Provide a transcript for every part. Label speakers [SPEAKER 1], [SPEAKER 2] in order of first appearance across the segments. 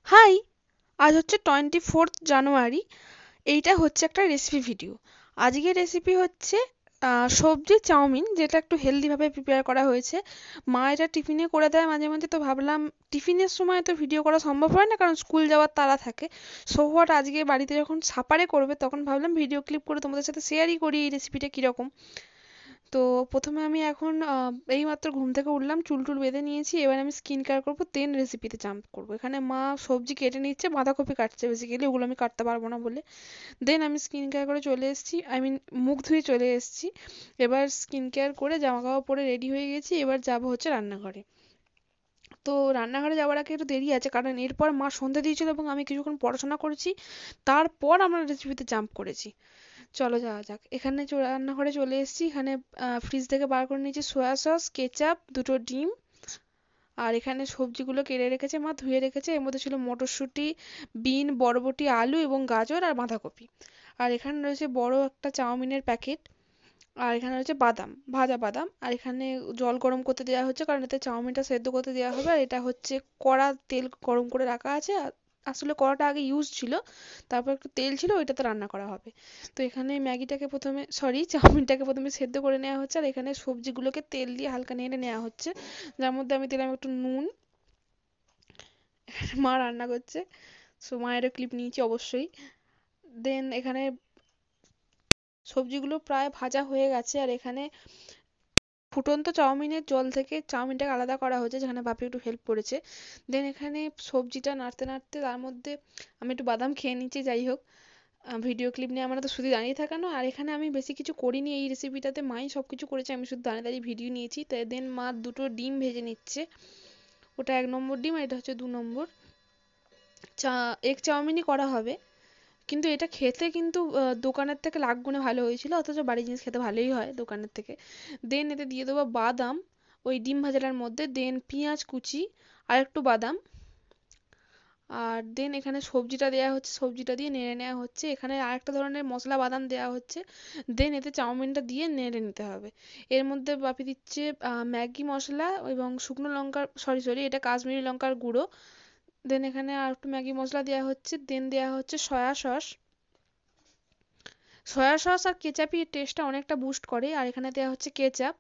[SPEAKER 1] High, আজ হচ্ছে 24 জানুয়ারি। এইটা হচ্ছে একটা রেসিপি ভিডিও। আজকের রেসিপি হচ্ছে সবজি চাউমিন, যেটা একটু হেলদি ভাবে প্রিপেয়ার করা হয়েছে। মা এটা টিফিনে করে দেয় মাঝে মাঝে, তো ভাবলাম টিফিনের সময় তো ভিডিও করা সম্ভব হয় না, কারণ স্কুল যাওয়ার তাড়া থাকে। সো হোয়াট, আজকে বাড়িতে যখন সাপারে করবে তখন ভাবলাম ভিডিও ক্লিপ করে তোমাদের সাথে শেয়ারই করি এই রেসিপিটা কিরকম। তো প্রথমে আমি এখন এইমাত্র ঘুম থেকে উঠলাম, চুল টুল বেঁধে নিয়েছি, এবার আমি স্কিন কেয়ার করবো, দেন রেসিপিতে জাম্প করবো। এখানে মা সবজি কেটে নিচ্ছে, বাঁধাকপি কাটছে, বেসিক্যালি ওগুলো আমি কাটতে পারবো না বলে। দেন আমি স্কিন কেয়ার করে চলে এসেছি, আই মিন মুখ ধুয়ে চলে এসেছি। এবার স্কিন কেয়ার করে জামা কাপড় পরে রেডি হয়ে গেছি, এবার যাবো হচ্ছে রান্নাঘরে। তো রান্নাঘরে যাওয়ার আগে একটু দেরি আছে, কারণ এরপর মা সন্ধে দিয়েছিল এবং আমি কিছুক্ষণ পড়াশোনা করেছি, তারপর আমরা রেসিপিতে জাম্প করেছি। চলো যাওয়া যাক। এখানে রান্নাঘরে চলে এসেছি, এখানে ফ্রিজ থেকে বার করে নিয়েছি সয়া সস, কেচাপ, দুটো ডিম। আর এখানে সবজিগুলো কেটে রেখেছে মা, ধুয়ে রেখেছে। এর মধ্যে ছিল মটরশুঁটি, বিন, বরবটি, আলু এবং গাজর আর বাঁধাকপি। আর এখানে রয়েছে বড় একটা চাউমিনের প্যাকেট। আর এখানে রয়েছে বাদাম, ভাজা বাদাম। আর এখানে জল গরম করতে দেওয়া হচ্ছে, কারণ এতে চাউমিনটা সেদ্ধ করতে দেওয়া হবে। আর এটা হচ্ছে কড়া, তেল গরম করে রাখা আছে। আসলে কড়াটা আগে ইউজ ছিল, তারপর একটু তেল ছিল, ওইটাতে রান্না করা হবে। তো এখানে ম্যাগিটাকে প্রথমে, সরি, চাউমিনটাকে প্রথমে সেদ্ধ করে নেওয়া হচ্ছে। আর এখানে সবজিগুলোকে তেল দিয়ে হালকা নেড়ে নেওয়া হচ্ছে, যার মধ্যে আমি দিলাম একটু নুন। মা রান্না করছে, সো মায়েরও ক্লিপ নিয়েছি অবশ্যই। দেন এখানে সবজিগুলো প্রায় ভাজা হয়ে গেছে। আর এখানে ফুটন্ত চাউমিনের জল থেকে চাউমিনটাকে আলাদা করা হয়েছে, যেখানে বাপি একটু হেল্প করেছে। দেন এখানে সবজিটা নাড়তে নাড়তে তার মধ্যে আমি একটু বাদাম খেয়ে নিচ্ছি। যাই হোক, ভিডিও ক্লিপ নিয়ে আমরা তো শুধু দাঁড়িয়ে থাকা নয়। আর এখানে আমি বেশি কিছু করিনি এই রেসিপিটাতে, মাই সব কিছু করেছে, আমি শুধু দাঁড়িয়ে দাঁড়িয়ে ভিডিও নিয়েছি। তাই দেন মা দুটো ডিম ভেজে নিচ্ছে, ওটা 1 নম্বর ডিম আর এটা হচ্ছে 2 নম্বর। চা এগ চাউমিনই করা হবে, কিন্তু এটা খেতে কিন্তু দোকানের থেকে লাখ গুণে ভালো হয়েছিল, অথচ বাড়ির জিনিস খেতে ভালোই হয় দোকানের থেকে। দেন এতে দিয়ে দেবো বাদাম ওই ডিম ভাজাটার মধ্যে, দেন পেঁয়াজ কুচি আর একটু বাদাম। আর দেন এখানে সবজিটা দেওয়া হচ্ছে, সবজিটা দিয়ে নেড়ে নেওয়া হচ্ছে। এখানে আরেকটা ধরনের মশলা বাদাম দেওয়া হচ্ছে। দেন এতে চাউমিনটা দিয়ে নেড়ে নিতে হবে। এর মধ্যে বাপি দিচ্ছে ম্যাগি মশলা এবং শুকনো লঙ্কার, সরি সরি, এটা কাশ্মীরি লঙ্কার গুঁড়ো। দেন এখানে আর একটু ম্যাগি মশলা দেওয়া হচ্ছে। দেন দেওয়া হচ্ছে সয়া সস। সয়া সস আর কেচাপই টেস্টটা অনেকটা বুস্ট করে। আর এখানে দেওয়া হচ্ছে কেচাপ।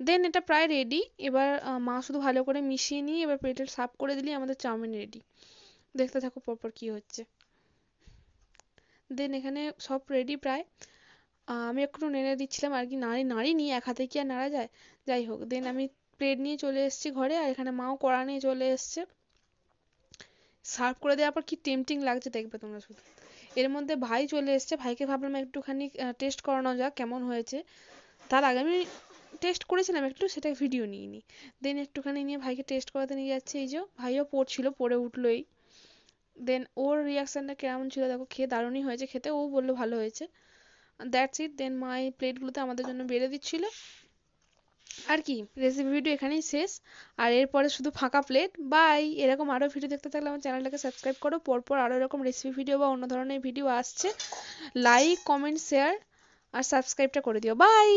[SPEAKER 1] দেন এটা প্রায় রেডি। এবার মা শুধু ভালো করে মিশিয়ে নিয়ে এবার প্লেটে সার্ভ করে দিলেই আমাদের চাউমিন রেডি। দেখতে থাকো পরপর কি হচ্ছে। দেন এখানে সব রেডি প্রায়। আমি একটু নেড়ে দিচ্ছিলাম আর কি, নাড়িনি, এক হাতে কি আর নাড়া যায়। যাই হোক, দেন আমি প্লেট নিয়ে চলে এসেছি ঘরে, আর এখানে মাও কড়া নিয়ে চলে এসছে। সার্ভ করে দেওয়ার পর কি টেম্পটিং লাগছে দেখবে তোমরা শুধু। এর মধ্যে ভাই চলে এসছে, ভাইকে ভাবলাম একটুখানি টেস্ট করানো যাক কেমন হয়েছে। তার আগে আমি টেস্ট করেছিলাম একটু, সেটা ভিডিও নিইনি। দেন একটুখানি নিয়ে ভাইকে টেস্ট করাতে নিয়ে যাচ্ছে, এই যে ভাইও পড়ছিল, পড়ে উঠলোই। দেন ওর রিয়াকশনটা কেমন ছিল দেখো, খেয়ে দারুণই হয়েছে খেতে, ও বললো ভালো হয়েছে। That's it. দেন মা এই প্লেটগুলোতে আমাদের জন্য বেড়ে দিচ্ছিল। আর কি, রেসিপি ভিডিও এখানেই শেষ। আর এরপরে শুধু ফাঁকা প্লেট। বাই। এরকম আরও ভিডিও দেখতে থাকলে আমার চ্যানেলটাকে সাবস্ক্রাইব করো, পরপর আরও এরকম রেসিপি ভিডিও বা অন্য ধরনের ভিডিও আসছে। লাইক, কমেন্ট, শেয়ার আর সাবস্ক্রাইবটা করে দিও। বাই।